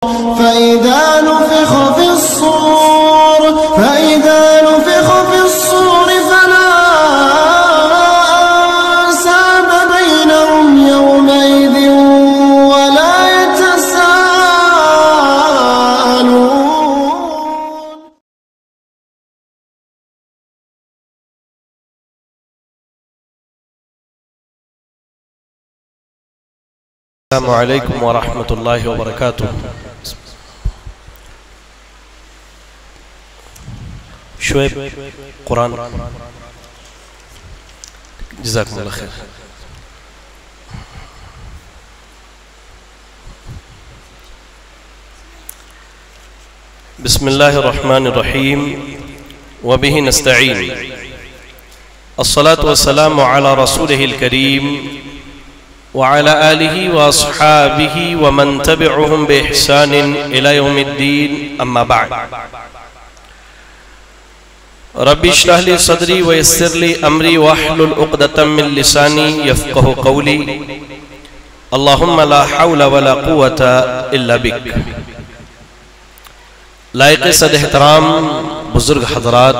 فإذا نفخ في الصور فلا أنساب بينهم يومئذ ولا يتساءلون. السلام علیکم ورحمۃ اللہ وبرکاتہ. شعیب قرآن. جزاکم اللہ خیر. بسم اللہ الرحمن الرحیم وبہ نستعین. الصلاة والسلام علی رسولہ الکریم وعلى آلہ واصحابہ ومن تبعهم بإحسان إلى يوم الدین. اما بعد. رب اشرح لي صدری ويسر لي امری واحلل عقدۃ من لسانی یفقهوا قولی. اللہم لا حول ولا قوة الا بک. لائق صد احترام بزرگ حضرات،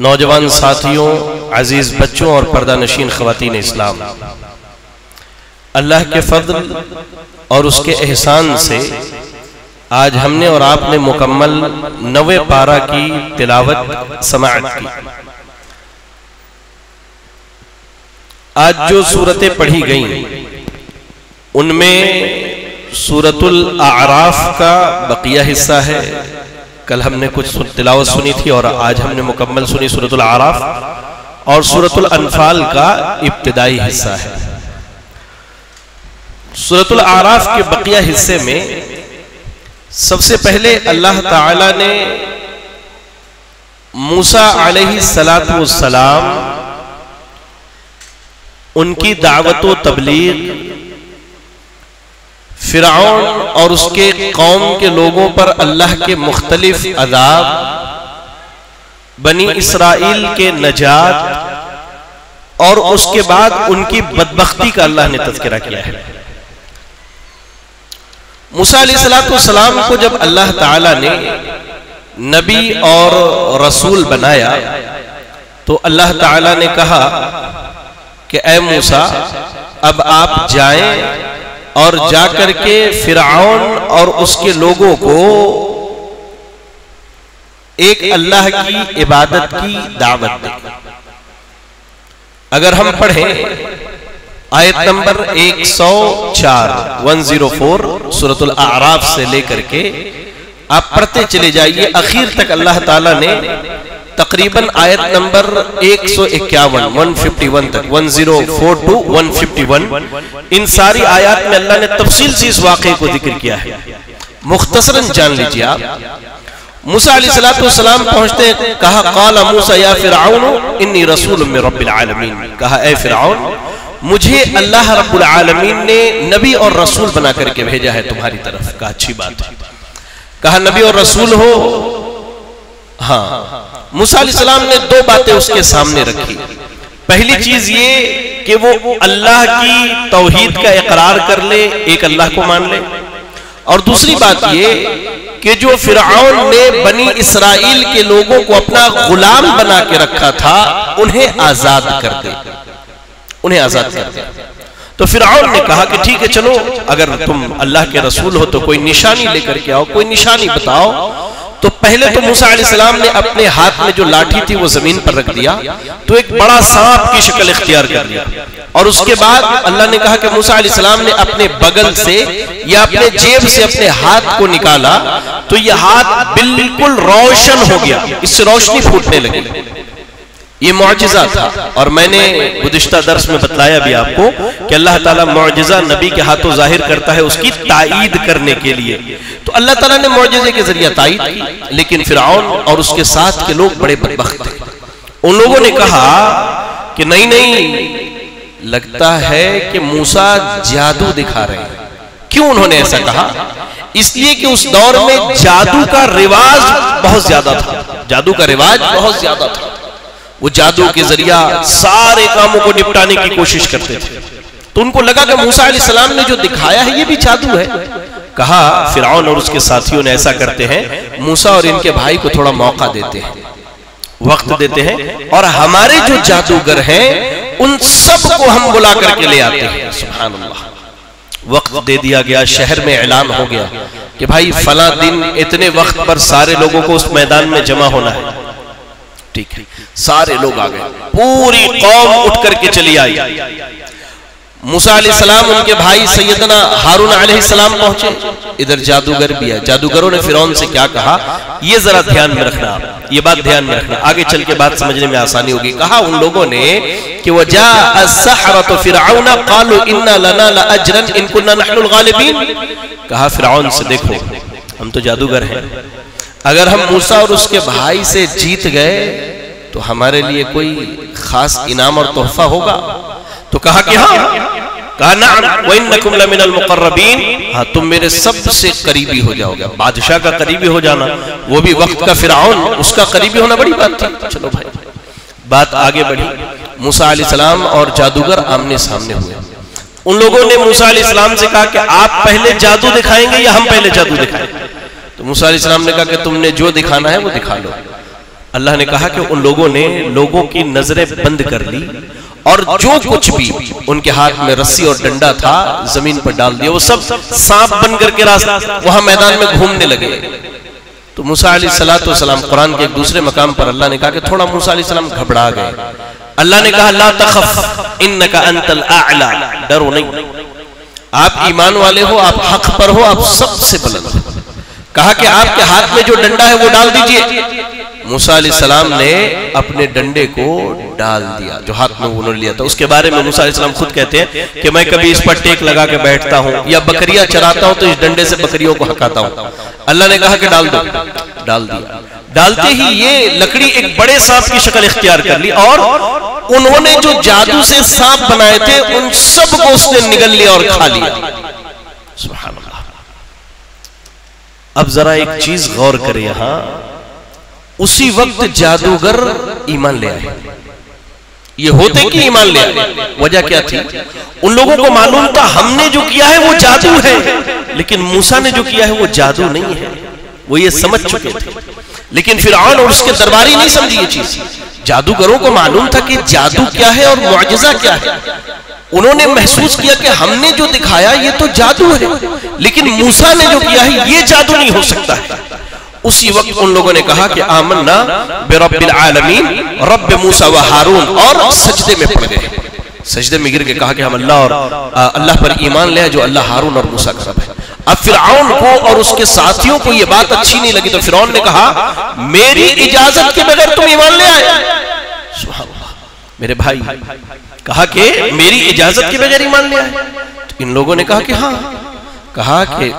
نوجوان ساتھیوں، عزیز بچوں اور پردہ نشین خواتین اسلام، اللہ کے فضل اور اس کے احسان سے آج ہم نے اور آپ نے مکمل 90 پارہ کی تلاوت سماعت کی. آج جو سورتیں پڑھی گئیں ان میں سورۃ الاعراف کا بقیہ حصہ ہے. کل ہم نے کچھ تلاوت سنی تھی اور آج ہم نے مکمل سنی سورۃ الاعراف، اور سورۃ الانفال کا ابتدائی حصہ ہے. سورۃ الاعراف کے بقیہ حصے میں سب سے پہلے اللہ تعالی نے موسیٰ علیہ السلام ان کی دعوت و تبلیغ، فرعون اور اس کے قوم کے لوگوں پر اللہ کے مختلف عذاب، بنی اسرائیل کے نجات، اور اس کے بعد ان کی بدبختی کا اللہ نے تذکرہ کیا ہے. موسیٰ علیہ السلام کو جب اللہ تعالیٰ نے نبی اور رسول بنایا تو اللہ تعالیٰ نے کہا کہ اے موسیٰ اب آپ جائیں اور جا کر کے فرعون اور اس کے لوگوں کو ایک اللہ کی عبادت کی دعوت دیں. اگر ہم پڑھیں آیت نمبر 104 سورۃ الاعراف سے لے کر کے آپ پڑھتے چلے جائیے اخیر تک، اللہ تعالیٰ نے تقریباً آیت نمبر 151 تک 104 to 151 ان ساری آیات میں اللہ نے تفصیل سے اس واقعے کو ذکر کیا ہے. مختصراً جان لیجیے آپ. موسیٰ علیہ السلام پہنچتے ہیں، کہا قال موسیٰ یا فرعون انی رسول من رب العالمین. کہا اے فرعون مجھے اللہ رب العالمین نے نبی اور رسول بنا کر کے بھیجا ہے تمہاری طرف. کہا اچھی بات ہے. کہا نبی اور رسول ہو؟ ہاں. موسیٰ علیہ السلام نے دو باتیں اس کے سامنے رکھی. پہلی چیز یہ کہ وہ اللہ کی توحید کا اقرار کر لے، ایک اللہ کو مان لے، اور دوسری بات یہ کہ جو فرعون نے بنی اسرائیل کے لوگوں کو اپنا غلام بنا کے رکھا تھا انہیں آزاد کر دے. تو فرعون نے کہا کہ ٹھیک ہے چلو، اگر تم اللہ کے رسول ہو تو کوئی نشانی لے کر کے آؤ، کوئی نشانی بتاؤ. تو پہلے تو موسیٰ علیہ السلام نے اپنے ہاتھ میں جو لاٹھی تھی وہ زمین پر رکھ دیا تو ایک بڑا سانپ کی شکل اختیار کر لیا، اور اس کے بعد اللہ نے کہا کہ موسیٰ علیہ السلام نے اپنے بغل سے یا اپنے جیب سے اپنے ہاتھ کو نکالا تو یہ ہاتھ بالکل روشن ہو گیا، اس سے روشنی پھوٹنے لگی. یہ معجزہ تھا. اور میں نے گزشتہ درس میں بتلایا بھی آپ کو کہ اللہ تعالیٰ معجزہ نبی کے ہاتھوں ظاہر کرتا ہے اس کی تائید کرنے کے لیے. تو اللہ تعالیٰ نے معجزے کے ذریعہ تائید کی، لیکن فرعون اور اس کے ساتھ کے لوگ بڑے بدبخت تھے. ان لوگوں نے کہا کہ نہیں لگتا ہے کہ موسیٰ جادو دکھا رہے ہیں. کیوں انہوں نے ایسا کہا؟ اس لیے کہ اس دور میں جادو کا رواج بہت زیادہ تھا. وہ جادو کے ذریعہ سارے کاموں کو نپٹانے کی کوشش کرتے تھے. تو ان کو لگا کہ موسیٰ علیہ السلام نے جو دکھایا ہے یہ بھی جادو ہے. کہا فرعون اور اس کے ساتھیوں نے ایسا کرتے ہیں، موسیٰ اور ان کے بھائی کو تھوڑا موقع دیتے ہیں، وقت دیتے ہیں، اور ہمارے جو جادوگر ہیں ان سب کو ہم بلا کر کے لے آتے ہیں۔ سبحان اللہ۔ وقت دے دیا گیا، شہر میں اعلان ہو گیا کہ بھائی فلاں دن اتنے وقت پر سارے لوگوں کو اس میدان میں جمع ہونا ہے۔ ٹھیک ہے، سارے لوگ آ گئے، پوری قوم اٹھ کر کے چلی آئی۔ موسیٰ علیہ السلام، ان کے بھائی سیدنا ہارون علیہ السلام پہنچے، ادھر جادوگر بھی ہے۔ جادوگروں نے فرعون سے کیا کہا، یہ ذرا دھیان میں رکھنا، یہ بات دھیان میں رکھنا، آگے چل کے بات سمجھنے میں آسانی ہوگی۔ کہا ان لوگوں نے کہ وَجَاءَ السَّحَرَةُ فِرْعَوْنَ قَالُوا إِنَّا لَنَا لَأَجْرًا إِن كُنَّا نَحْنُ الْغَالِبِينَ۔ کہا فرعون سے دیکھو ہم تو جادوگر ہیں، اگر ہم موسیٰ اور اس کے بھائی سے جیت گئے تو ہمارے لیے کوئی خاص انعام اور تحفہ ہوگا؟ تو کہا کہ ہاں، کہا نعم وَإِنَّكُمْ لَمِنَ الْمُقَرَّبِينَ، ہاں تم میرے سب سے قریبی ہو جاؤ گے۔ بادشاہ کا قریبی ہو جانا، وہ بھی وقت کا فرعون، اس کا قریبی ہونا بڑی بات تھی۔ چلو بھائی، بات آگے بڑھی، موسیٰ علیہ السلام اور جادوگر آمنے سامنے ہوئے۔ ان لوگوں نے موسیٰ علیہ السلام سے کہا کہ آپ پہلے جادو دکھائیں گے یا ہم پہلے جادو دکھائیں گے؟ تو موسیٰ علیہ السلام نے کہا کہ تم نے جو دکھانا ہے وہ دکھا لو۔ اللہ نے کہا کہ ان لوگوں نے لوگوں کی نظریں بند کر لی اور جو کچھ بھی ان کے ہاتھ میں رسی اور ڈنڈا تھا زمین پر ڈال دیا، وہ سب سانپ بن کر کے وہاں میدان میں گھومنے لگے۔ تو موسیٰ علیہ السلام، قرآن کے ایک دوسرے مقام پر اللہ نے کہا کہ تھوڑا موسیٰ علیہ السلام گھبرا گئے۔ اللہ نے کہا لا تخف انک انت الاعلی، ڈرو نہیں، آپ ایمان والے ہو، آپ حق پر ہو، آپ سب سے بلند ہو۔ کہا کہ آپ کے ہاتھ میں جو ڈنڈا ہے وہ ڈال دیجئے۔ موسیٰ علیہ السلام نے اپنے ڈنڈے کو ڈال دیا جو ہاتھ میں انہوں نے لیا تھا۔ اس کے بارے میں موسیٰ علیہ السلام خود کہتے ہیں کہ میں کبھی اس پر ٹیک لگا کے بیٹھتا ہوں یا بکریاں چراتا ہوں تو اس ڈنڈے سے بکریوں کو ہکاتا ہوں۔ اللہ نے کہا کہ ڈال دو، ڈال دیا۔ ڈالتے ہی یہ لکڑی ایک بڑے سانپ کی شکل اختیار کر لی، اور انہوں نے جو جادو سے سانپ بنائے تھے ان سب کو اس نے نگل لیا اور کھا لیا۔ سبحان اللہ۔ اب ذرا ایک چیز غور کرے، یہاں اسی وقت جادوگر ایمان لے آئے۔ یہ ہوتے کہ ایمان لے آئے، وجہ کیا تھی؟ ان لوگوں کو معلوم تھا ہم نے جو کیا ہے وہ جادو ہے، لیکن موسیٰ نے جو کیا ہے وہ جادو نہیں ہے، وہ یہ سمجھ چکے تھے۔ لیکن فرعون اور اس کے درباری نہیں سمجھی یہ چیز۔ جادوگروں کو معلوم تھا کہ جادو کیا ہے اور معجزہ کیا ہے۔ انہوں نے محسوس کیا کہ ہم نے جو دکھایا یہ تو جادو ہے، لیکن موسیٰ نے جو کیا ہے یہ جادو نہیں ہو سکتا ہے۔ اسی وقت ان لوگوں نے کہا کہ آمنا برب العالمین رب موسیٰ و ہارون، اور سجدے میں پڑ گئے، سجدے میں گر کے کہا کہ ہم اللہ پر ایمان لے جو اللہ ہارون اور موسیٰ کا رب ہے۔ اب فرعون کو اور اس کے ساتھیوں کو یہ بات اچھی نہیں لگی، تو فرعون نے کہا میری اجازت کے بغیر تم ایمان لے آئے؟ سبحان اللہ۔ میرے بھائی، کہا کہ میری اجازت کے بغیر ایمان لے آئے؟ تو ان لوگوں نے کہا کہ ہاں۔ کہا کہ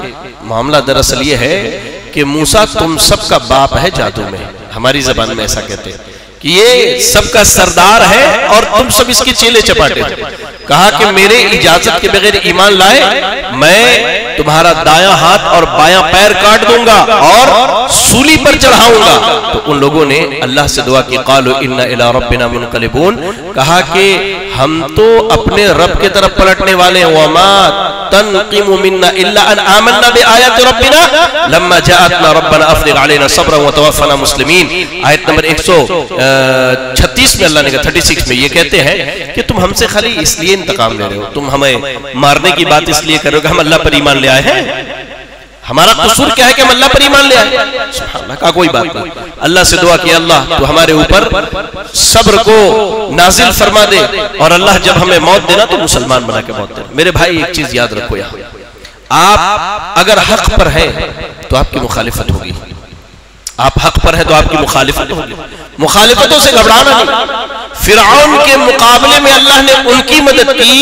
معاملہ دراصل یہ ہے کہ موسیٰ تم سب کا باپ ہے جادو میں، ہماری زبان میں ایسا کہتے ہیں کہ یہ سب کا سردار ہے اور تم سب اس کے چیلے چپاٹے۔ کہا کہ میرے اجازت کے بغیر ایمان لائے میں تمہارا دایاں ہاتھ اور بایاں پیر کاٹ دوں گا اور سولی پر چڑھاؤں گا۔ تو ان لوگوں نے اللہ سے دعا کی قالوا انا الی ربنا منقلبون، کہا کہ ہم تو اپنے رب کی طرف پلٹنے والے ہیں۔ وما تنقم منا الا ان آمنا بآیات ربنا لما جاءتنا ربنا افرغ علینا صبرا وتوفنا مسلمین۔ آیت نمبر 136 میں اللہ نے کہا 36 میں یہ کہتے ہیں کہ تم ہم سے خالی اس لیے انتقام لے رہے ہو، تم ہمیں مارنے کی بات اس لیے کر رہے ہو کہ ہم اللہ پر ایمان لے آئے ہیں؟ ہمارا قصور کیا ہے کہ ہم اللہ پر ایمان لے آئے؟ سبحان اللہ، کہا کوئی بات نہیں۔ اللہ سے دعا کی اللہ تو ہمارے اوپر صبر کو نازل فرما دے، اور اللہ جب ہمیں موت دینا تو مسلمان بنا کے موت دینا۔ میرے بھائی ایک چیز یاد رکھو، یہاں آپ اگر حق پر ہیں تو آپ کی مخالفت ہوگی، آپ حق پر ہیں تو آپ کی مخالفت ہوگی، مخالفتوں سے گھبرانا نہیں۔ فرعون کے مقابلے میں اللہ نے ان کی مدد کی،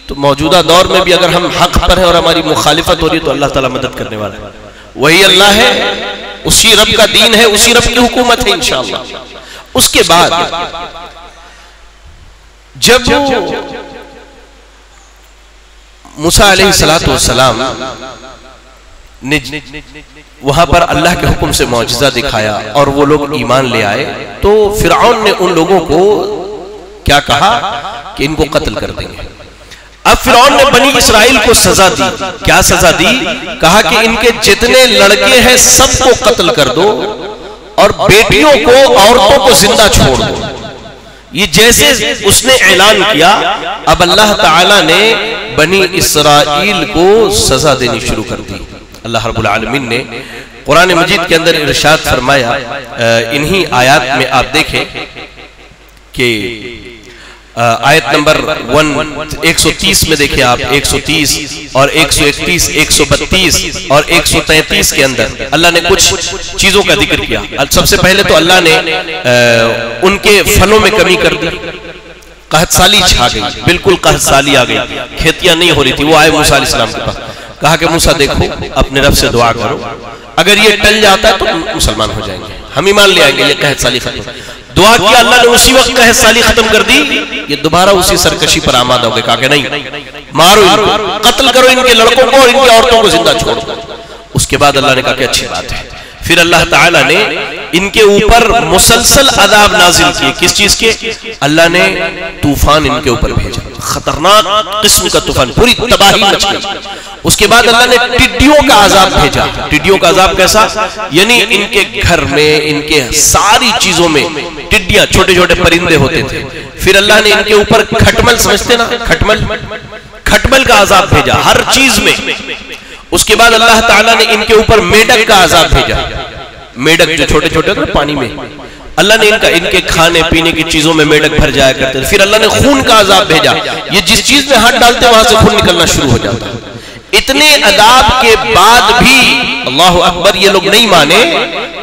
تو موجودہ دور میں بھی اگر ہم حق پر ہیں اور ہماری مخالفت ہو رہی تو اللہ تعالیٰ مدد کرنے والا ہے۔ وہی اللہ ہے، اسی رب کا دین ہے، اسی رب کی حکومت ہے انشاءاللہ۔ اس کے بعد جب موسیٰ علیہ السلام نے وہاں پر اللہ کے حکم سے معجزہ دکھایا اور وہ لوگ ایمان لے آئے، تو فرعون نے ان لوگوں کو کیا کہا کہ ان کو قتل کر دیں گے۔ اب فرعون نے بنی اسرائیل کو سزا دی. کیا سزا دی؟ کہا کہ ان کے جتنے لڑکے ہیں سب کو قتل کر دو اور بیٹیوں کو عورتوں کو زندہ چھوڑ دو. یہ جیسے اس نے اعلان کیا اب اللہ تعالی نے بنی اسرائیل کو سزا دینی شروع کر دی. اللہ رب العالمین نے قرآن مجید کے اندر ارشاد فرمایا انہی آیات میں آپ دیکھیں کہ آیت نمبر 130 میں دیکھیں آپ 130 اور 131 132 اور 133 کے اندر اللہ نے کچھ چیزوں کا ذکر کیا. سب سے پہلے تو اللہ نے ان کے پھلوں میں کمی کر دی. قحط سالی چھا گئی, بالکل قحط سالی آ گئی, کھیتیاں نہیں ہو رہی تھی. وہ آئے موسیٰ علیہ السلام کے پاس, کہا کہ موسیٰ دیکھو اپنے رب سے دعا کرو, اگر یہ ٹل جاتا ہے تو مسلمان ہو جائیں گے, ہم ایمان لے آئیں گے, یہ قحط سالی ختم. دعا کیا, اللہ نے اسی وقت قحط سالی ختم کر دی. یہ دوبارہ اسی سرکشی پر آمادہ ہو گئے, کہا کہ نہیں, مارو ان کو, قتل کرو ان کے لڑکوں کو اور ان کی عورتوں کو زندہ چھوڑ دو. اس کے بعد اللہ نے کہا کہ اچھی بات ہے. پھر اللہ تعالیٰ نے ان کے اوپر مسلسل عذاب نازل کیے. کس چیز کے؟ اللہ نے طوفان ان کے اوپر بھیجا, خطرناک قسم کا طوفان, پوری تباہی مچ گئی. اس کے بعد اللہ نے ٹڈیوں کا عذاب بھیجا. ٹڈیوں کا عذاب کیسا؟ یعنی ان کے گھر میں, ان کے ساری چیزوں میں ٹڈیاں, چھوٹے چھوٹے پرندے ہوتے تھے. پھر اللہ نے ان کے اوپر کھٹمل, سمجھتے نا کھٹمل, کھٹمل کا عذاب بھیجا ہر چیز میں. اس کے بعد اللہ تعالیٰ نے ان کے اوپر میڈک کا عذاب بھیجا. میڈک جو چھوٹے چھوٹے تھے پانی میں, اللہ نے ان کے کھانے پینے کی چیزوں میں میڈک بھر جایا کرتے. پھر اللہ نے خون کا عذاب بھیجا. یہ جس چیز میں ہاتھ ڈالتے وہاں سے خون نکلنا شروع ہو جاتا. اتنے عذاب کے بعد بھی اللہ اکبر یہ لوگ نہیں مانے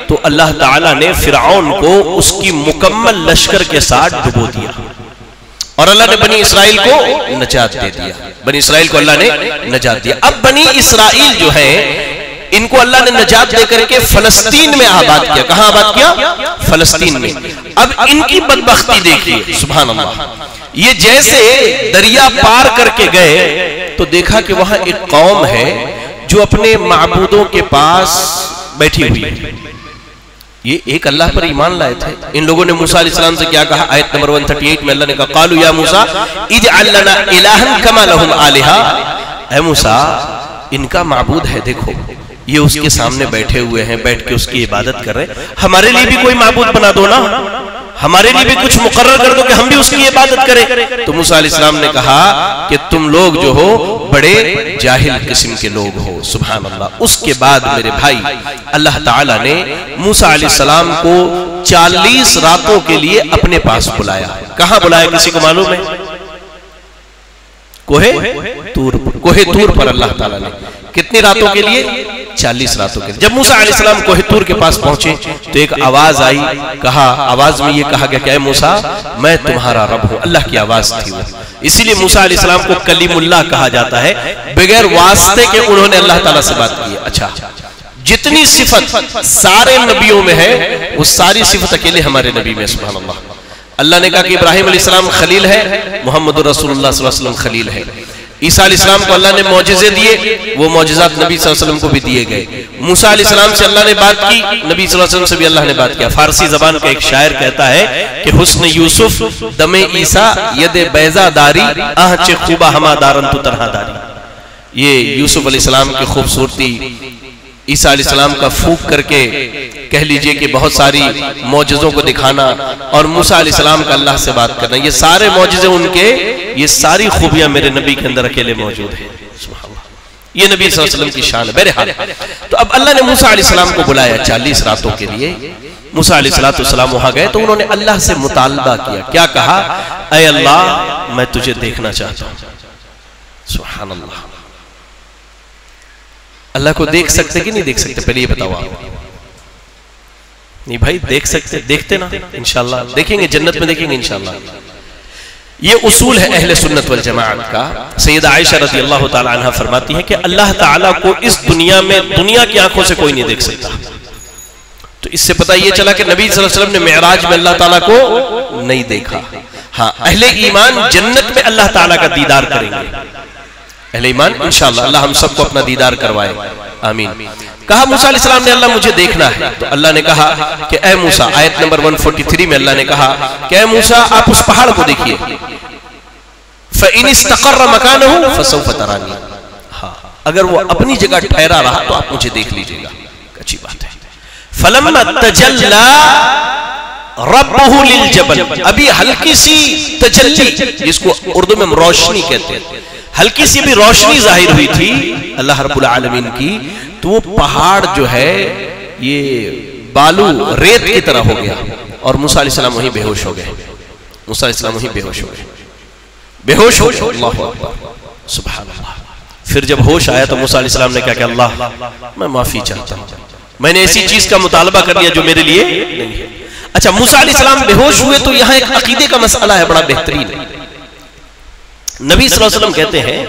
تو اللہ تعالیٰ نے فرعون کو اس کی مکمل لشکر کے ساتھ ڈبو دیا اور اللہ نے بنی اسرائیل کو نجات دے دیا. بنی اسرائیل کو اللہ نے نجات دیا. اب بنی اسرائیل جو ہے ان کو اللہ نے نجات دے کر کے فلسطین میں آباد کیا. کہاں آباد کیا؟ فلسطین میں. اب ان کی بدبختی دیکھیے, سبحان اللہ. یہ جیسے دریا پار کر کے گئے تو دیکھا کہ وہاں ایک قوم ہے جو اپنے معبودوں کے پاس بیٹھی ہوئی ہے. یہ ایک اللہ پر ایمان لائے تھے. ان لوگوں نے موسیٰ علیہ السلام سے کیا کہا؟ آیت نمبر 138 میں اللہ نے کہا قالوا یا موسیٰ اجعل لنا الہا کما لہم آلہا. اے موسیٰ ان کا معبود ہے, دیکھو یہ اس کے سامنے بیٹھے ہوئے ہیں, بیٹھ کے اس کی عبادت کر رہے, ہمارے لیے بھی کوئی معبود بنا دو نا, ہمارے لیے بھی کچھ مقرر کر دو کہ ہم بھی اس کی عبادت کریں. تو موسیٰ علیہ السلام نے کہا کہ تم لوگ جو ہو بڑے جاہل قسم کے لوگ ہو. سبحان اللہ. اس کے بعد میرے بھائی اللہ تعالیٰ نے موسیٰ علیہ السلام کو 40 راتوں کے لیے اپنے پاس بلایا. کہاں بلایا کسی کو معلوم ہے؟ کوہ تور پر اللہ تعالیٰ نے. کتنی راتوں کے لیے؟ 40 راتوں کے لیے. جب موسیٰ علیہ السلام کوہ تور کے پاس پہنچے تو ایک آواز آئی. کہا, آواز میں یہ کہا گیا کہ اے موسیٰ میں تمہارا رب ہوں. اللہ کی آواز تھی وہ, اسی لیے موسیٰ علیہ السلام کو کلیم اللہ کہا جاتا ہے. بغیر واسطے کے انہوں نے اللہ تعالیٰ سے بات کی. اچھا, جتنی صفت سارے نبیوں میں ہے وہ ساری صفت اکیلے ہمارے نبی میں. سبحان اللہ. اللہ نے کہا کہ ابراہیم علیہ السلام خلیل ہے, محمد رسول اللہ صلی اللہ علیہ وسلم خلیل ہے. عیسیٰ علیہ السلام کو اللہ نے معجزے دیے, وہ معجزات نبی صلی اللہ علیہ وسلم کو بھی دیے گئے. موسیٰ علیہ السلام سے اللہ نے بات کی, نبی صلی اللہ علیہ وسلم سے بھی اللہ نے بات کیا. فارسی زبان کا ایک شاعر کہتا ہے کہ حسن یوسف دم عیسیٰ ید بیضا داری آنچ خوبہ ہما دارن تو تنہا داری. یہ یوسف علیہ السلام کی خوبصورتی, عیسیٰ علیہ السلام کا پھونک کر کے کہہ لیجئے کہ بہت ساری معجزوں کو دکھانا اور موسیٰ علیہ السلام کا اللہ سے بات کرنا, یہ سارے معجزے ان کے, یہ ساری خوبیاں میرے نبی کے اندر اکیلے موجود ہیں. یہ نبی صلی اللہ علیہ وسلم کی شان ہے. بہرحال تو اب اللہ نے موسیٰ علیہ السلام کو بلایا 40 راتوں کے لیے. موسیٰ علیہ السلام وہاں گئے تو انہوں نے اللہ سے مطالبہ کیا. کیا کہا؟ اے اللہ میں تجھے دیکھنا چاہتا ہوں. سبحان اللہ. اللہ کو دیکھ سکتے کہ نہیں دیکھ سکتے؟ پہلے یہ بتاؤ آپ. نہیں بھائی دیکھ سکتے, دیکھتے نا انشاءاللہ, دیکھیں گے جنت میں, دیکھیں گے انشاءاللہ. یہ اصول ہے اہل سنت والجماعت کا. سیدہ عائشہ رضی اللہ تعالی عنہ فرماتی ہے کہ اللہ تعالیٰ کو اس دنیا میں دنیا کی آنکھوں سے کوئی نہیں دیکھ سکتا. تو اس سے پتہ یہ چلا کہ نبی صلی اللہ علیہ وسلم نے معراج میں اللہ تعالیٰ کو نہیں دیکھا. ہاں اہل ایمان جنت میں اللہ تعالیٰ کا دیدار کریں گے. اہل ایمان انشاءاللہ اللہ ہم سب کو اپنا دیدار کروائے, آمین. کہا موسیٰ علیہ السلام نے اللہ مجھے دیکھنا ہے. تو اللہ نے کہا کہ اے موسیٰ, آیت نمبر 143 میں اللہ نے کہا کہ اے موسیٰ آپ اس پہاڑ کو دیکھیے. فَإِنِ اسْتَقَرَّ مَكَانَهُ فَسَوْفَ تَرَانِي، ہاں اگر وہ اپنی جگہ ٹھہرا رہا تو آپ مجھے دیکھ لیجئے گا. اچھی بات ہے. فَلَمَّا تَجَلَّى رَبُّهُ لِلْجَبَلِ، ابھی ہلکی سی تجلی، جس کو اردو میں روشنی کہتے ہیں، ہلکی سی بھی روشنی ظاہر ہوئی تھی اللہ رب العالمین کی، تو وہ پہاڑ جو ہے یہ بالو ریت کی طرح ہو گیا اور موسیٰ علیہ السلام وہیں بے ہوش ہو گئے. موسیٰ علیہ السلام وہیں بے ہوش ہو گئے، بے ہوش ہو گئے. اللہ اکبر، سبحان اللہ. پھر جب ہوش آیا تو موسیٰ علیہ السلام نے کہا کہ اللہ میں معافی چاہتا ہوں، میں نے ایسی چیز کا مطالبہ کر لیا جو میرے لیے نہیں ہے. اچھا موسیٰ علیہ السلام بے ہوش ہوئے تو یہاں ایک عقیدے کا مسئلہ ہے بڑا بہترین. نبی صلی اللہ علیہ وسلم کہتے ہیں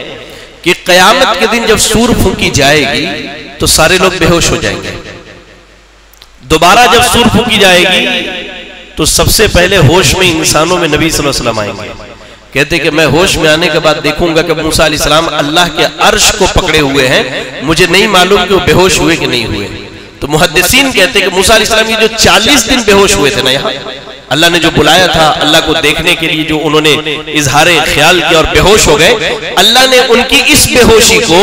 کہ قیامت کے دن جب سور پھونکی جائے گی تو سارے لوگ بے ہوش ہو جائیں گے. دوبارہ جب سور پھونکی جائے گی تو سب سے پہلے ہوش میں انسانوں میں نبی صلی اللہ علیہ وسلم آئیں گے. کہتے کہ میں ہوش میں آنے کے بعد دیکھوں گا کہ موسیٰ علیہ السلام اللہ کے عرش کو پکڑے ہوئے ہیں، مجھے نہیں معلوم کہ وہ بے ہوش ہوئے کہ نہیں ہوئے. تو محدثین کہتے کہ موسیٰ علیہ السلام یہ جو 40 دن بے ہوش ہوئے تھے نا، یہاں اللہ نے جو بلایا تھا اللہ کو دیکھنے کے لیے، جو انہوں نے اظہار خیال کیا اور بے ہوش ہو گئے، اللہ نے ان کی اس بے ہوشی کو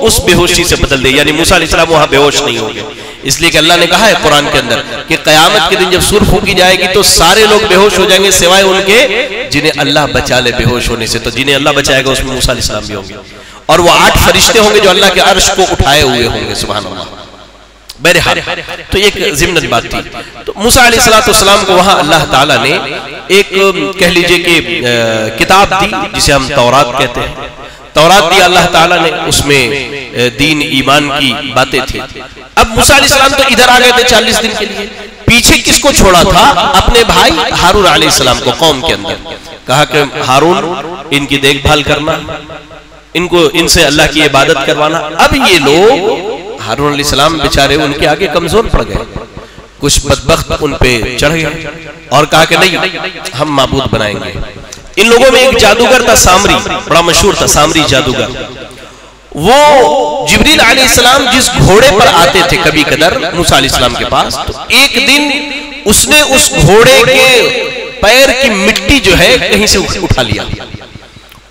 اس بے ہوشی سے بدل دیا، یعنی موسیٰ علیہ السلام وہاں بے ہوش نہیں ہو گئے. اس لیے کہ اللہ نے کہا ہے قرآن کے اندر کہ قیامت کے دن جب سور پھونکی جائے گی تو سارے لوگ بے ہوش ہو جائیں گے سوائے ان کے جنہیں اللہ بچا لے بے ہوش ہونے سے. تو جنہیں اللہ بچائے گا اس میں موسیٰ علیہ السلام بھی ہوں گے، اور وہ 8 فرشتے ہوں گے جو اللہ کے عرش کو اٹھائے ہوئے ہوں گے. سبحان اللہ. بہرحال تو ایک ضمن بات تھی. تو موسیٰ علیہ السلام کو وہاں اللہ تعالیٰ نے ایک کہہ لیجئے کہ کتاب دی جسے ہم تورات کہتے ہیں. تورات دی اللہ تعالیٰ نے، اس میں دین ایمان کی باتیں تھیں. اب موسیٰ علیہ السلام تو ادھر آ گئے تھے 40 دن کے لیے. پیچھے کس کو چھوڑا تھا؟ اپنے بھائی ہارون علیہ السلام کو قوم کے اندر. کہا کہ ہارون ان کی دیکھ بھال کرنا، ان سے اللہ کی عبادت کروانا. اب یہ لوگ ہارون علیہ السلام بیچارے ان کے آگے کمزور پڑ گئے، کچھ بدبخت ان پہ چڑھ گئے اور کہا کہ نہیں ہم معبود بنائیں گے. ان لوگوں میں ایک جادوگر تھا سامری، بڑا مشہور تھا سامری جادوگر. وہ جبریل علیہ السلام جس گھوڑے پر آتے تھے کبھی قدر موسیٰ علیہ السلام کے پاس، تو ایک دن اس نے اس گھوڑے کے پیر کی مٹی جو ہے کہیں سے اٹھا لیا،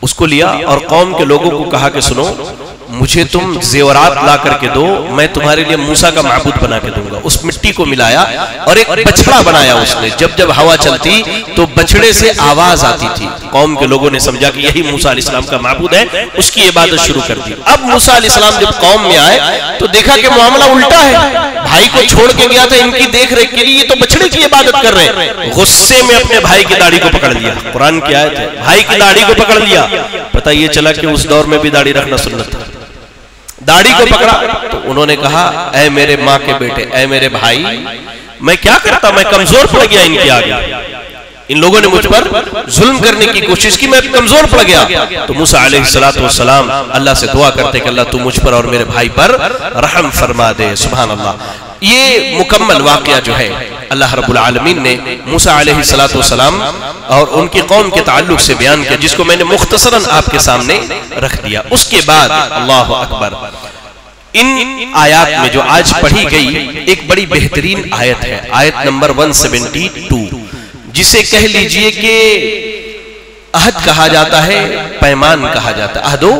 اس کو لیا اور قوم کے لوگوں کو کہا کہ سنو مجھے تم زیورات لا کر کے دو، میں تمہارے لیے موسیٰ کا معبود بنا کے دوں گا. اس مٹی کو ملایا اور ایک بچڑا بنایا اس نے. جب جب ہوا چلتی تو بچڑے سے آواز آتی تھی. قوم کے لوگوں نے سمجھا کہ یہی موسیٰ علیہ السلام کا معبود ہے، اس کی عبادت شروع کر دی. اب موسیٰ علیہ السلام جب قوم میں آئے تو دیکھا کہ معاملہ الٹا ہے. بھائی کو چھوڑ کے گیا تھا ان کی دیکھ ریکھ کے لیے، یہ تو بچڑے کی عبادت کر رہے ہیں. غصے میں اپنے بھائی کی داڑھی کو پکڑ لیا. قرآن کی آیت ہے، بھائی کی داڑھی کو پکڑ لیا. پتہ یہ چلا کہ اس دور میں بھی داڑھی رکھنا سنت تھا. داڑھی کو پکڑا تو انہوں نے کہا اے میرے ماں کے بیٹے، اے میرے بھائی، میں کیا کرتا، میں کمزور پڑ گیا ان کے آگے. ان لوگوں نے مجھ پر ظلم کرنے کی کوشش کی، میں کمزور پڑ گیا. تو موسیٰ علیہ السلام اللہ سے دعا کرتے کہ اللہ تو مجھ پر اور میرے بھائی پر رحم فرما دے. سبحان اللہ. یہ مکمل واقعہ جو ہے اللہ رب العالمین نے موسیٰ علیہ السلام اور ان کی قوم کے تعلق سے بیان کیا، جس کو میں نے مختصراً آپ کے سامنے رکھ دیا. اس کے بعد اللہ اکبر، ان آیات میں جو آج پڑھی گئی ایک بڑی بہترین آیت ہے، آیت نمبر 172، جسے کہہ لیجئے کہ عہد کہا جاتا ہے، پیمان کہا جاتا ہے، عہد و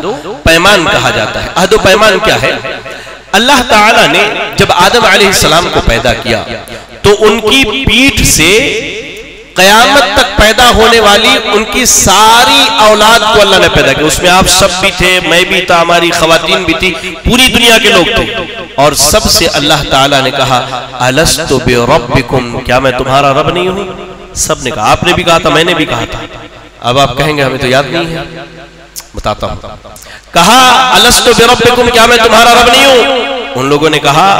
پیمان کہا جاتا ہے. عہد و پیمان کیا ہے؟ اللہ تعالیٰ نے جب آدم علیہ السلام کو پیدا کیا تو ان کی پیٹھ سے قیامت تک پیدا ہونے والی ان کی ساری اولاد کو اللہ نے پیدا کیا. اس میں آپ سب بھی تھے، میں بھی تھا، ہماری خواتین بھی تھی، پوری دنیا کے لوگ تھے. اور سب سے اللہ تعالیٰ نے کہا الستُ بربکم، کیا میں تمہارا رب نہیں ہوں؟ سب نے کہا. آپ نے بھی کہا تھا، میں نے بھی کہا تھا. اب آپ کہیں گے ہمیں تو یاد نہیں ہے، بتاتا ہوں. کہا الستُ بربکم، کیا میں تمہارا رب نہیں ہوں؟ ان لوگوں نے کہا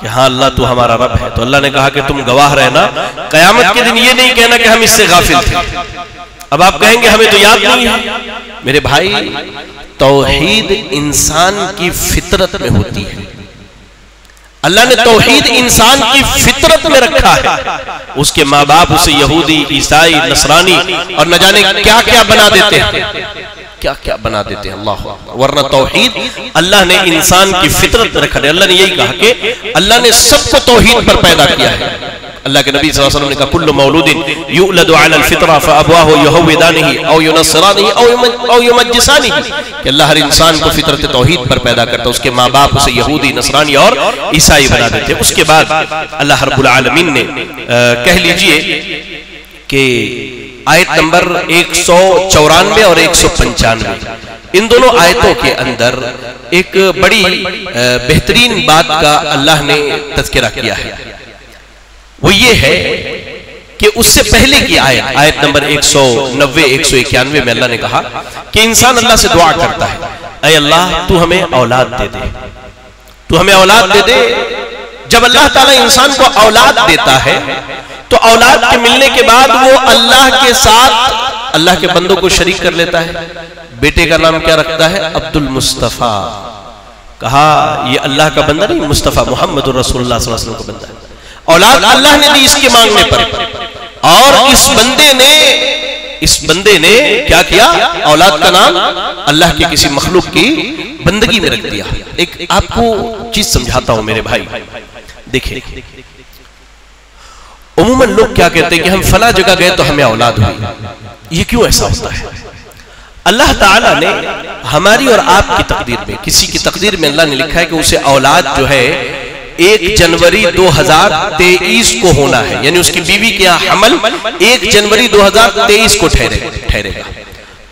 کہ ہاں اللہ تو ہمارا رب ہے. تو اللہ نے کہا کہ تم گواہ رہنا، قیامت کے دن یہ نہیں کہنا کہ ہم اس سے غافل تھے. اب آپ کہیں گے ہمیں تو یاد نہیں ہے. میرے بھائی، توحید انسان کی فطرت میں ہوتی ہے. اللہ نے توحید انسان کی فطرت میں رکھا ہے. اس کے ماں باپ اسے یہودی، عیسائی، نصرانی اور نہ جانے کیا کیا بنا دیتے ہیں، کیا کیا بنا دیتے ہیں. اللہ ورنہ توحید اللہ نے انسان کی فطرت میں رکھا ہے. اللہ نے یہی کہا کہ اللہ نے سب کو توحید پر پیدا کیا ہے. اللہ کے نبی صلی اللہ علیہ وسلم نے کہا کل مولود یولد علی الفطرہ فابواہ یہودانہ او ینصرانہ او یمجسانہ، کہ اللہ ہر انسان کو فطرت توحید پر پیدا کرتا، اس کے ماں باپ اسے یہودی، نصرانی اور عیسائی بنا دیتے۔ اس کے بعد اللہ رب العالمین نے کہہ لیجئے کہ آیت نمبر 194 اور 195، ان دونوں آیتوں کے اندر ایک بڑی بہترین بات کا اللہ نے تذکرہ کیا ہے، وہ یہ ہے کہ اس سے پہلے کی آیت نمبر 190 191 میں اللہ نے کہا کہ انسان اللہ سے دعا کرتا ہے، اے اللہ تو ہمیں اولاد دے دے، تو ہمیں اولاد دے دے۔ جب اللہ تعالیٰ انسان کو اولاد دیتا ہے تو اولاد کے ملنے کے بعد وہ اللہ کے ساتھ اللہ کے بندوں کو شریک کر لیتا ہے۔ بیٹے کا نام کیا رکھتا ہے؟ عبد المصطفیٰ، کہا یہ اللہ کا بندہ نہیں، مصطفیٰ محمد رسول اللہ صلی اللہ علیہ وسلم کا بندہ ہے۔ اولاد اللہ نے دی اس کے مانگنے پر، اور اس بندے نے کیا کیا؟ اولاد کا نام اللہ کے کسی مخلوق کی بندگی میں رکھ دیا۔ ایک آپ کو چیز سمجھاتا ہوں میرے بھائی، دیکھیں عموماً لوگ کیا کہتے ہیں کہ ہم فلاں جگہ گئے تو ہمیں اولاد ہوئی، یہ کیوں ایسا ہوتا ہے؟ اللہ تعالیٰ نے ہماری اور آپ کی تقدیر میں، کسی کی تقدیر میں اللہ نے لکھا ہے کہ اسے اولاد جو ہے 1 جنوری 2023 کو ہونا ہے، یعنی اس کی بیوی کے یہاں حمل 1 جنوری 2023 کو ٹھہرے گا۔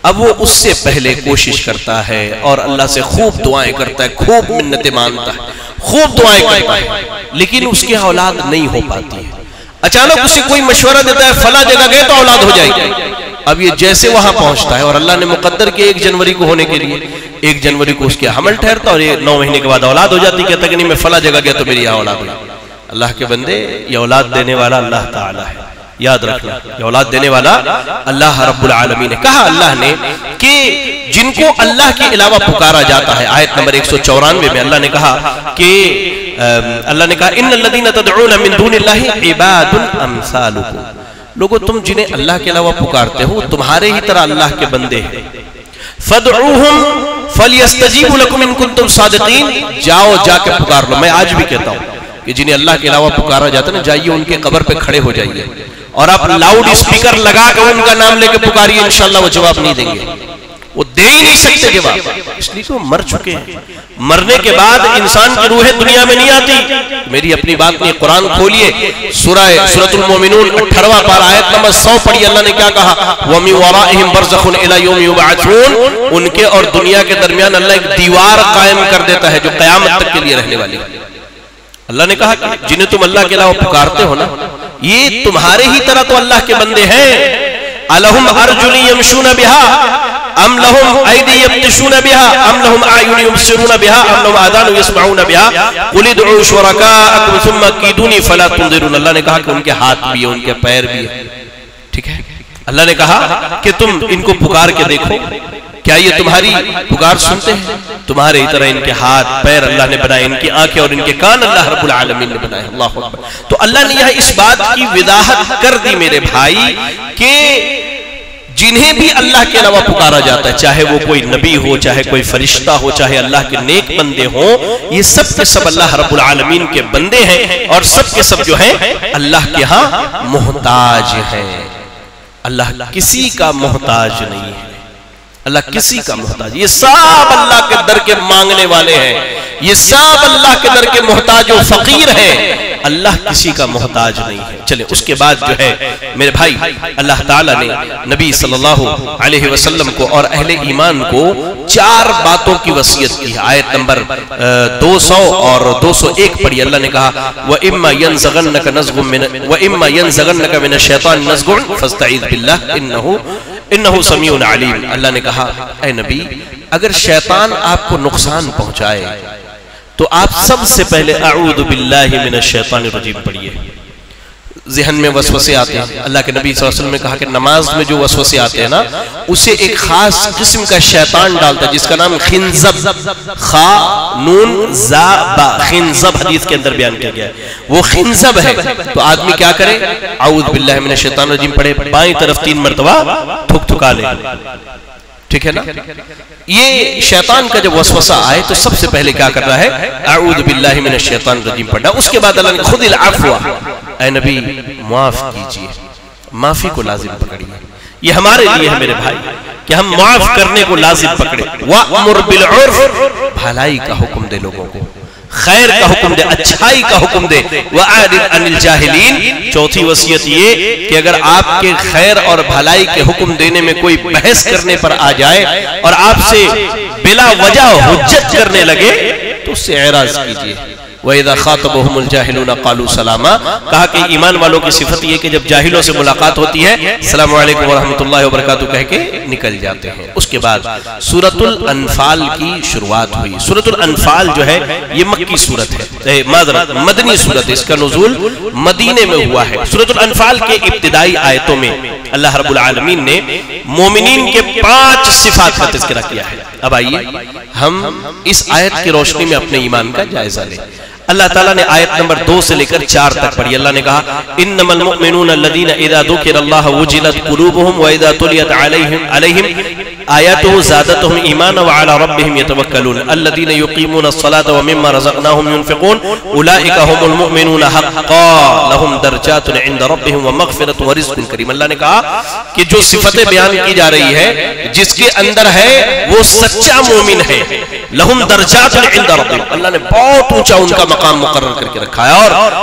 اب وہ اس سے پہلے کوشش کرتا ہے اور اللہ سے خوب دعائیں کرتا ہے، خوب منتیں مانگتا ہے، خوب دعائیں کرتا ہے، لیکن اس کی اولاد نہیں ہو پاتی ہے۔ اچانک اسے کوئی مشورہ دیتا ہے فلاں جگہ گئے تو اولاد ہو جائے گی۔ اب یہ جیسے وہاں پہنچتا ہے اور اللہ نے مقدر کہ 1 جنوری کو ہونے کے لیے 1 جنوری کو اس کے حمل ٹھہرتا اور یہ 9 مہینے کے بعد اولاد ہو جاتی، کہتا کہ نہیں میں فلاں جگہ گیا تو میری یہاں اولاد ہوئی۔ اللہ کے بندے، یہ اولاد دینے والا اللہ تعالیٰ ہے، یاد رکھنا، یہ اولاد دینے والا اللہ رب العالمین ہے۔ کہا اللہ نے کہ جن کو اللہ کے علاوہ پکارا جاتا ہے، آیت نمبر 194 میں اللہ نے کہا کہ ان الذین تدعون من دون اللہ عباد امثالکم، لوگوں تم جنہیں اللہ کے علاوہ پکارتے ہو تمہارے ہی طرح اللہ کے بندے ہیں۔ فادعوہم فلیستجیبوا لکم ان کنتم صادقین، جاؤ جا کے پکار لو۔ میں آج بھی کہتا ہوں کہ جنہیں اللہ کے علاوہ پکارا جاتا ہے نا، جائیے ان کے قبر پہ کھڑے ہو جائیے اور آپ لاؤڈ اسپیکر لگا کے ان کا نام لے کے پکاریے، انشاءاللہ وہ جواب نہیں دیں گے، وہ دے ہی نہیں سکتے جواب، اس لیے کہ وہ مر چکے ہیں۔ مرنے کے بعد انسان کی روح دنیا میں نہیں آتی۔ میری اپنی بات نہیں، قرآن کھولیے، سورۃ المومنون 18واں پارہ آیت نمبر 100 پڑھی، اللہ نے کیا کہا؟ وَمِن وَرَائِهِمْ بَرْزَخٌ إِلَى يَوْمِ يُبْعَثُونَ، ان کے اور دنیا کے درمیان اللہ ایک دیوار قائم کر دیتا ہے جو قیامت تک کے لیے رہنے والی ہے۔ اللہ نے کہا کہ جنہیں تم اللہ کے علاوہ پکارتے ہو نا، یہ تمہارے ہی طرح تو اللہ کے بندے ہیں۔ أَلَهُمْ أَرْجُلٌ يَمْشُونَ بِهَا ام لهم ایدی یبطشون بها ام لهم اعین یبصرون بها ام لهم آذان یسمعون بها قل ادعوا شرکاءکم ثم کیدونی فلا تنظرون۔ اللہ نے کہا کہ ان کے ہاتھ بھی ہیں، ان کے پیر بھی ہیں، ٹھیک ہے؟ اللہ نے کہا کہ تم ان کو پکار کے دیکھو، کیا یہ تمہاری پکار سنتے ہیں؟ تمہارے ہی طرح ان کے ہاتھ پیر اللہ نے بنائے، ان کی آنکھیں اور ان کے کان اللہ رب العالمین نے بنائے۔ اللہ اکبر۔ تو اللہ نے یہاں اس بات کی وضاحت کر دی میرے بھائی کہ جنہیں بھی اللہ کے علاوہ پکارا جاتا ہے، چاہے وہ کوئی نبی ہو، چاہے کوئی فرشتہ ہو، چاہے اللہ کے نیک بندے ہوں، یہ سب کے سب اللہ رب العالمین کے بندے ہیں اور سب کے سب جو ہیں اللہ کے ہاں محتاج ہیں۔ اللہ کسی کا محتاج نہیں ہے، اللہ کسی کا محتاج، یہ سب اللہ کے در کے مانگنے والے ہیں، یہ سب اللہ کے در کے محتاج و فقیر ہیں، اللہ کسی کا محتاج نہیں ہے۔ چلے اس کے بعد جو ہے میرے بھائی، اللہ تعالیٰ نے نبی صلی اللہ علیہ وسلم کو اور اہل ایمان کو 4 باتوں کی وصیت کی ہے۔ آیت نمبر 200 اور 201 پڑھی، اللہ نے کہا وَإِمَّا يَنزَغَنَّكَ مِنَ الشَّيْطَانِ نَزْغٌ فَاسْتَعِذْ بِاللَّهِ إِنَّهُ سَمِيعٌ عَلِيمٌ۔ اللہ نے کہا اے نبی، اگر شیطان آپ کو نقصان پہنچائے تو آپ سب سے پہلے اعوذ باللہ من الشیطان الرجیم پڑھیے۔ ذہن میں وسوسے آتے ہیں، اللہ کے نبی صلی اللہ علیہ وسلم نے کہا کہ نماز میں جو وسوسے آتے ہیں نا، اسے ایک خاص قسم کا شیطان ڈالتا ہے جس کا نام خنزب، خا نون زا با، خنزب حدیث کے اندر بیان کیا گیا ہے، وہ خنزب ہے۔ تو آدمی کیا کرے؟ اعوذ باللہ من الشیطان الرجیم پڑھے، بائیں طرف 3 مرتبہ تھک تھکا لے، ٹھیک ہے نا؟ یہ شیطان کا جب وسوسہ آئے تو سب سے پہلے کیا کر رہا ہے؟ اعوذ باللہ من الشیطان الرجیم پڑھنا. اس کے بعد اللہ نے خذ العفو، اے نبی معاف کیجئے، معافی کو لازم پکڑیے. یہ ہمارے لیے ہے میرے بھائی کہ ہم معاف کرنے کو لازم پکڑے. وَأْمُرْ بِالْعُرْفِ، بھلائی کا حکم دے لوگوں کو، خیر کا حکم دے، اچھائی کا حکم دے. وَأَعْرِضْ عَنِ الْجَاهِلِينَ، چوتھی وصیت یہ کہ اگر آپ کے خیر اور بھلائی کے حکم دینے میں کوئی بحث کرنے پر آ جائے اور آپ سے بلا وجہ حجت کرنے لگے تو اس سے اعراض کیجئے. وَإِذَا خَاطَبَهُمُ الْجَاهِلُونَ قَالُوا سَلَامًا، کہا کہ ایمان والوں کی صفت یہ کہ جب جاہلوں سے ملاقات ہوتی ہے السلام علیکم ورحمۃ اللہ وبرکاتہ کہہ کے نکل جاتے ہیں. اس کے بعد سورۃ الانفال کی شروعات ہوئی. سورۃ الانفال جو ہے یہ مکی سورت ہے، معذرت مدنی سورت ہے، اس کا نزول مدینے میں ہوا ہے. سورۃ الانفال کے ابتدائی آیتوں میں اللہ رب العالمین نے مومنین کے 5 صفات کا تذکرہ کیا ہے. اب آئیے ہم اس آیت کی روشنی میں اپنے ایمان کا جائزہ لیں. اللہ تعالیٰ نے آیت نمبر 2 سے لے کر 4 تک پڑھی. اللہ نے کہا انما المؤمنون الذين اذا ذكر الله وجلت قلوبهم واذا تليت عليهم آیاته زادتهم ایمانا وعلى ربهم يتوکلون الذين يقيمون الصلاة ومما رزقناهم ينفقون اولئك هم المؤمنون حقا لهم درجات عند ربهم ومغفرة ورزق کریم. اللہ نے کہا کہ جو صفتیں بیان کی جا رہی ہے جس کے اندر ہے وہ سچا مومن ہے. لهم درجات عند ربهم، اللہ نے بہت اونچا ان کا مقام مقرر کر کے رکھا ہے. اور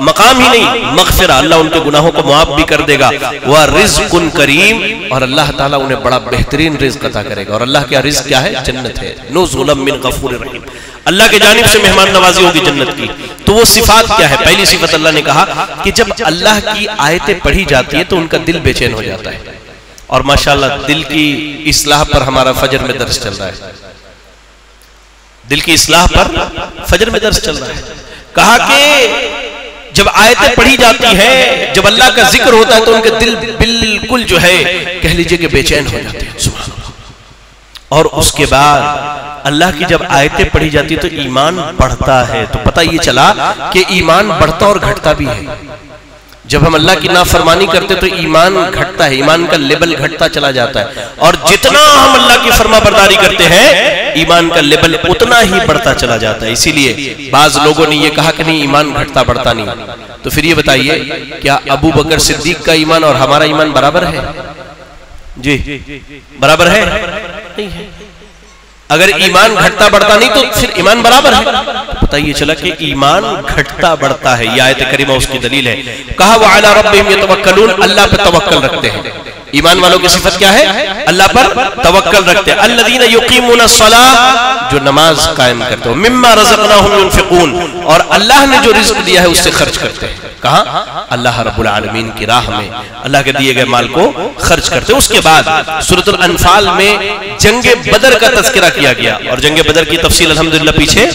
مقام ہی نہیں، مغفرہ، اللہ ان کے گناہوں کو معاف بھی کر دے گا. وَرِزْقٌ کریم، اور اللہ تعالیٰ انہیں بڑا بہترین رزق عطا کرے گا. اور اللہ کا رزق کیا ہے؟ جنت ہے. نُزُلًا مِّن غَفُورٍ رَحِيمٍ، اللہ کی جانب سے مہمان نوازی ہوگی جنت کی. تو وہ صفات کیا ہے؟ پہلی صفت اللہ نے کہا کہ جب اللہ کی آیتیں پڑھی جاتی ہے تو ان کا دل بے چین ہو جاتا ہے. اور ماشاءاللہ دل کی اصلاح پر ہمارا فجر میں درس چل رہا ہے. دل کی اصلاح پر فجر میں درس چل رہا ہے. کہا کہ جب آیتیں پڑھی جاتی ہیں، جب اللہ کا ذکر ہوتا ہے تو ان کے دل بالکل جو ہے کہہ لیجئے کہ بے چین ہو جاتے ہیں. سبحان اللہ. اور اس کے بعد اللہ کی جب آیتیں پڑھی جاتی ہے تو ایمان بڑھتا ہے. تو پتہ یہ چلا کہ ایمان بڑھتا اور گھٹتا بھی ہے. جب ہم اللہ کی نافرمانی کرتے تو ایمان گھٹتا ہے، ایمان کا لیبل گھٹتا چلا جاتا ہے. اور جتنا ہم اللہ کی فرما برداری کرتے ہیں ایمان کا لیبل اتنا ہی بڑھتا چلا جاتا ہے. اسی لیے بعض لوگوں نے یہ کہا کہ نہیں ایمان گھٹتا بڑھتا نہیں. تو پھر یہ بتائیے کیا ابو بکر صدیق کا ایمان اور ہمارا ایمان برابر ہے؟ جی برابر ہے؟ نہیں ہے. اگر ایمان گھٹتا بڑھتا نہیں تو پھر ایمان برابر ہے. پتہ یہ چلا کہ ایمان گھٹتا بڑھتا ہے. یہ آیت کریمہ اس کی دلیل ہے. کہا وَعَلَىٰ رَبِّهِمْ يَتَوَكَّلُونَ، اللہ پہ توکل رکھتے ہیں. ایمان والوں کی صفت کیا ہے؟ اللہ پر توکل رکھتے ہیں. الذین یقیمون الصلاۃ، جو نماز قائم کرتے ہیں. مما رزقناہم ينفقون، اور اللہ نے جو رزق دیا ہے اس سے خرچ کرتے ہیں. کہاں؟ اللہ رب العالمین کی راہ میں اللہ کے دیے گئے مال کو خرچ کرتے ہیں. اس کے بعد سورۃ الانفال میں جنگ بدر کا تذکرہ کیا گیا. اور جنگ بدر کی تفصیل الحمدللہ پیچھے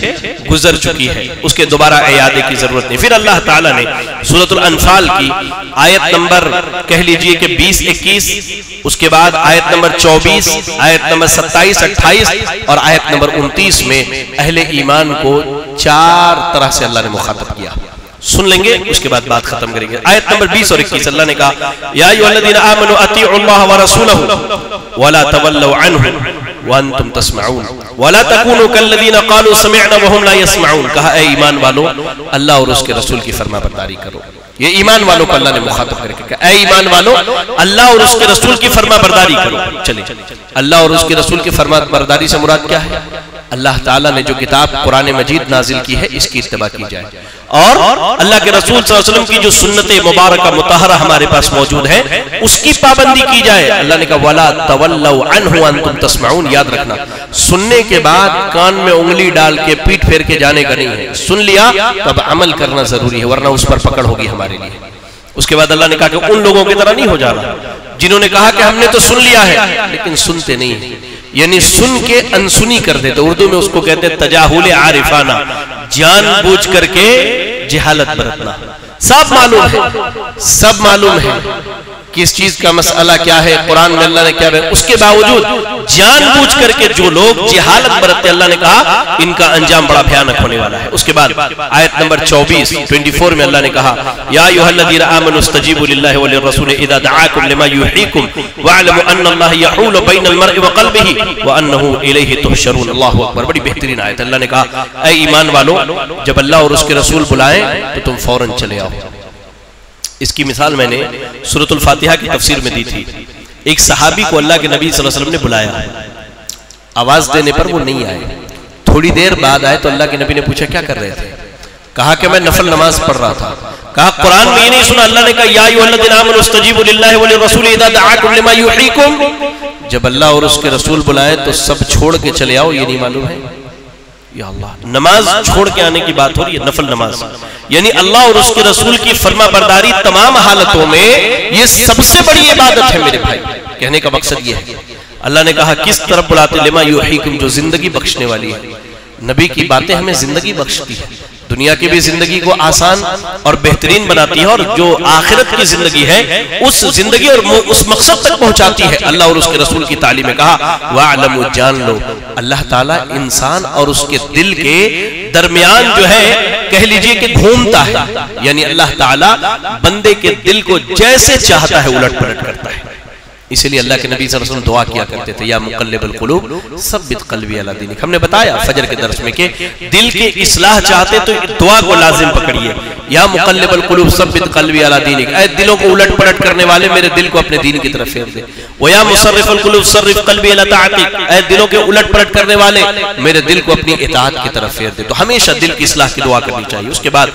گزر چکی ہے، اس کے دوبارہ اعادے کی ضرورت نہیں. پھر اللہ تعالیٰ نے سورۃ الانفال کی آیت نمبر کہہ لیجئے کہ 20-21، اس کے بعد آیت نمبر 24، آیت نمبر 27-28 اور آیت نمبر 29 میں اہل ایمان کو 4 طرح سے اللہ نے مخاطب کیا. سن لیں گے اس کے بعد بات ختم کریں گے. آیت نمبر 20 اور 21 اللہ نے کہا یا ایھا الذین آمنوا اطیعوا اللہ ورسولہ ولا تولوا عنہ وانتم تسمعون ولا تکونوا کالذین قالوا سمعنا وهم لا يسمعون. کہا اے ایمان والو اللہ اور اس کے رسول کی فرما برداری کرو. یہ ایمان والوں کو اللہ نے مخاطب کر کے کہا اے ایمان والو اللہ اور اس کے رسول کی فرما برداری کرو. چلیں اللہ اور اس کے رسول کی فرما برداری سے مراد کیا ہے؟ اللہ تعالیٰ نے جو کتاب قرآن مجید نازل کی ہے اس کی اتباع کی جائے، اور اللہ کے رسول صلی اللہ علیہ وسلم کی جو سنت مبارکہ مطہرہ ہمارے پاس موجود ہے اس کی پابندی کی جائے. اللہ نے کہا وَلَا تَوَلَّوْا عَنْهُ وَأَنْتُمْ تَسْمَعُونَ. یاد رکھنا سننے کے بعد کان میں انگلی ڈال کے پیٹ پھیر کے جانے کا نہیں ہے. سن لیا تب عمل کرنا ضروری ہے ورنہ اس پر پکڑ ہوگی ہمارے لیے. اس کے بعد اللہ نے کہا کہ ان لوگوں کی طرح نہیں ہو جانا جنہوں نے کہا کہ ہم نے تو سن لیا ہے لیکن سنتے نہیں، یعنی سن کے انسنی کر دیتے. اردو میں اس کو کہتے ہیں تجاہل عارفانہ، جان بوجھ کر کے جہالت برتنا. سب معلوم ہے کس چیز کا مسئلہ کیا ہے، قرآن میں اللہ نے کیا ہے، اس کے باوجود جان بوجھ کر کے جو لوگ جہالت برتتے اللہ نے کہا ان کا انجام بڑا بھیانک ہونے والا ہے۔ اس کے بعد آیت نمبر 24 میں اللہ نے کہا یا ایھا الذین آمنوا استجیبوا للہ وللرسول اذا دعاکم لما یحییکم واعلموا ان اللہ یحول بین المرء وقلبہ وانہ الیہ تحشرون۔ اللہ اکبر، بڑی بہترین آیت۔ اللہ نے کہا اے ایمان والو، جب اللہ اور اس کے رسول بلائیں تو تم فوراً چلے آؤ۔ اس کی مثال میں نے سورۃ الفاتحہ کی تفسیر میں دی تھی۔ ایک صحابی کو اللہ کے نبی صلی اللہ علیہ وسلم نے بلایا، آواز دینے پر وہ نہیں آئے، تھوڑی دیر بعد آئے تو اللہ کے نبی نے پوچھا کیا کر رہے تھے؟ کہا کہ میں نفل نماز پڑھ رہا تھا۔ کہا قرآن میں یہ نہیں سنا؟ اللہ نے کہا یا ایھا الذین آمنوا استجیبوا للہ وللرسول اذا دعاکم لما یحییکم، جب اللہ اور اس کے رسول بلائیں تو سب چھوڑ کے چلے آؤ، یہ نہیں معلوم ہے؟ یا اللہ، نماز چھوڑ کے آنے کی بات ہو رہی ہے، نفل نماز، یعنی اللہ اور اس کے رسول کی فرما برداری تمام حالتوں میں یہ سب سے بڑی عبادت ہے میرے بھائی۔ کہنے کا مقصد یہ ہے، اللہ نے کہا کس طرف بلاتے؟ لما یحییکم، جو زندگی بخشنے والی ہے۔ نبی کی باتیں ہمیں زندگی بخشتی ہے، دنیا کی بھی زندگی کو آسان اور بہترین بناتی ہے، اور جو آخرت کی زندگی ہے اس زندگی اور اس مقصد تک پہنچاتی ہے۔ اللہ اور اس کے رسول کی تعلیم میں کہا وَاعْلَمُوا، جان لو، اللہ تعالیٰ انسان اور اس کے دل کے درمیان جو ہے کہہ لیجئے کہ گھومتا ہے، یعنی اللہ تعالیٰ بندے کے دل کو جیسے چاہتا ہے الٹ پلٹ کرتا ہے۔ اسی لیے اللہ کے نبی صلی اللہ علیہ وسلم دعا کیا کرتے تھے یا مقلب القلوب ثبت قلبی علی دینک۔ ہم نے بتایا فجر کے درس میں کہ دل کے اصلاح چاہتے تو دعا کو لازم پکڑیے، یا مقلب القلوب ثبت قلبی علی دینک، اے دلوں کو الٹ پلٹ کرنے والے میرے دل کو اپنے دین کی طرف پھیر دے، ویا مصرف القلوب صرف قلبی علی طاعتک، اے دلوں کے الٹ پلٹ کرنے والے میرے دل کو اپنی اطاعت کی طرف پھیر دے۔ تو ہمیشہ دل کی اصلاح کی دعا کرنی چاہیے۔ اس کے بعد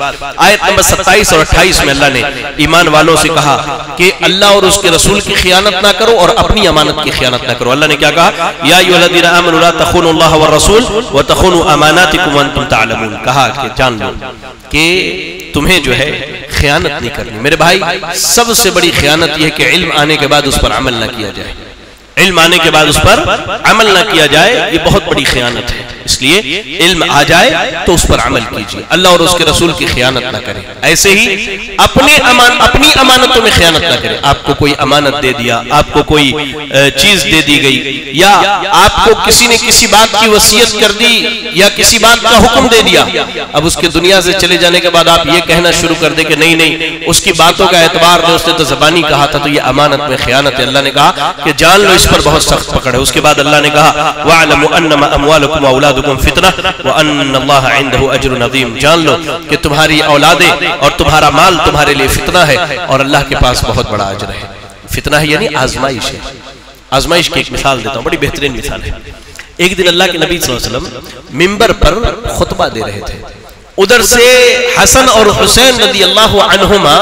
آیت نمبر 27 اور 28 میں اللہ نے ایمان والوں سے کہا کہ اللہ اور اس کے رسول کی خیانت نہ کرو اور اپنی امانت کی خیانت نہ کرو۔ اللہ نے کیا کہا یا ایھا الذین آمنوا لا تخونوا اللہ والرسول وتخونوا اماناتکم وانتم تعلمون، کہا کہ جان لو کہ تمہیں جو ہے خیانت نہیں کرنی۔ میرے بھائی سب سے بڑی خیانت یہ ہے کہ علم آنے کے بعد اس پر عمل نہ کیا جائے، علم آنے کے بعد اس پر عمل نہ کیا جائے، یہ بہت بڑی خیانت ہے۔ اس لیے علم آ جائے تو اس پر عمل کیجیے، اللہ اور اس کے رسول کی خیانت نہ کریں۔ ایسے ہی اپنی امانتوں میں خیانت نہ کریں۔ آپ کو کوئی امانت دے دیا، آپ کو کوئی چیز دے دی گئی، یا آپ کو کسی نے کسی بات کی وصیت کر دی یا کسی بات کا حکم دے دیا، اب اس کے دنیا سے چلے جانے کے بعد آپ یہ کہنا شروع کر دیں کہ نہیں نہیں اس کی باتوں کا اعتبار نہیں، اس نے تو زبانی کہا تھا، تو یہ امانت میں خیانت ہے۔ اللہ نے کہا کہ جان لو اس پر بہت سخت پکڑ ہے۔ اس کے بعد اللہ نے کہا وَاعْلَمُوا أَنَّمَا أَمْوَالُكُمْ وَأَوْلَادُكُمْ فِتْنَةٌ وَأَنَّ اللَّهَ عِندَهُ أَجْرٌ عَظِيمٌ، جان لو کہ تمہاری اولادیں اور تمہارا مال تمہارے لیے فتنہ ہے اور اللہ کے پاس بہت بڑا اجر ہے۔ فتنہ ہے یعنی آزمائش ہے۔ آزمائش کی ایک مثال دیتا ہوں، بڑی بہترین مثال ہے۔ ایک دن اللہ کے نبی صلی اللہ علیہ وسلم ممبر پر خطبہ دے رہے تھے، ادھر سے حسن اور حسین رضی اللہ عنہما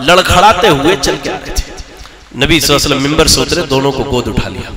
لڑکھڑاتے ہوئے چل کے آ رہے تھے۔ نبی صلی اللہ علیہ وسلم ممبر سے اترے، دونوں کو گود اٹھا لیا،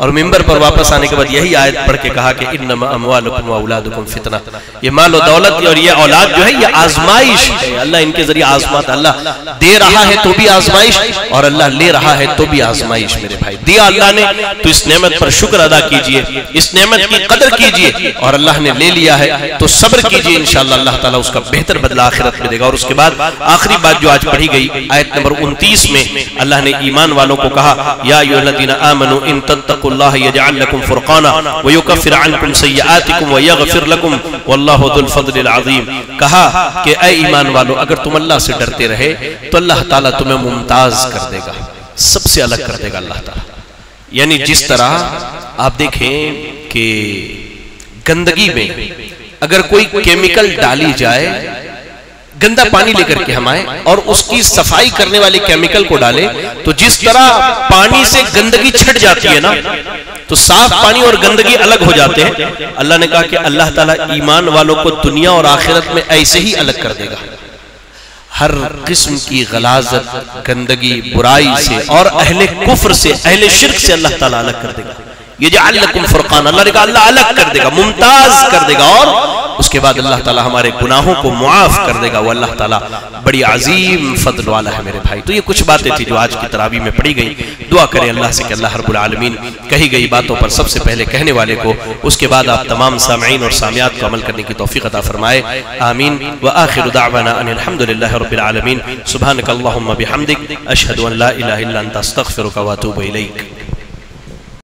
اور ممبر پر واپس آنے کے بعد یہی آیت پڑھ کے کہا کہ انما اموالکم واولادکم فتنہ، یہ مال و دولت اور یہ اولاد جو ہے یہ آزمائش ہے، اللہ ان کے ذریعے آزماتا، اللہ دے رہا ہے تو بھی آزمائش اور اللہ لے رہا ہے تو بھی آزمائش۔ میرے بھائی دیا اللہ نے تو اس نعمت پر شکر ادا کیجئے، اس نعمت کی قدر کیجئے، اور اللہ نے لے لیا ہے تو صبر کیجئے، انشاءاللہ اللہ تعالیٰ اس کا بہتر بدلہ آخرت میں دے گا۔ اور اس کے بعد آخری بات جو آج پڑھی گئی آیت نمبر 29 میں اللہ نے ایمان والوں کو کہا یا ایھا الذین آمنوا ان تتقوا اللہ یجعل لکم فرقانا ویکفر عنکم سیئاتکم ویغفر لکم واللہ ذو الفضل العظیم، کہا کہ اے ایمان والو اگر تم اللہ سے ڈرتے رہے تو اللہ تعالیٰ تمہیں ممتاز کر دے گا، سب سے الگ کر دے گا اللہ تعالیٰ۔ یعنی جس طرح آپ دیکھیں کہ گندگی میں اگر کوئی کیمیکل ڈالی جائے، گندا پانی لے کر کے ہم آئیں اور اس کی صفائی کرنے والے کیمیکل کو ڈالیں تو جس طرح پانی سے گندگی چھٹ جاتی ہے نا، تو صاف پانی اور گندگی الگ ہو جاتے ہیں۔ اللہ نے کہا کہ اللہ تعالیٰ ایمان والوں کو دنیا اور آخرت میں ایسے ہی الگ کر دے گا، ہر قسم کی غلاظت، گندگی، برائی سے اور اہل کفر سے، اہل شرک سے اللہ تعالیٰ الگ کر دے گا۔ یجعل لکم فرقان، اللہ نے کہا اللہ الگ کر دے گا، ممتاز کر دے گا، اور اس کے بعد اللہ تعالیٰ ہمارے گناہوں کو معاف کر دے گا. وہ اللہ تعالیٰ بڑی عظیم فضل والا ہے میرے بھائی. تو یہ کچھ باتیں تھی جو آج کی تراویح میں پڑھی گئی. دعا کریں اللہ سے کہ اللہ رب العالمین کہی گئی باتوں پر سب سے پہلے کہنے والے کو، اس کے بعد آپ تمام سامعین اور سامعات کو عمل کرنے کی توفیق عطا فرمائے. آمین. وآخر دعوانا ان الحمدللہ رب العالمین. سبحانک اللہم بحمدک اشہد ان لا الہ الا انت استغفرک واتوب الیک.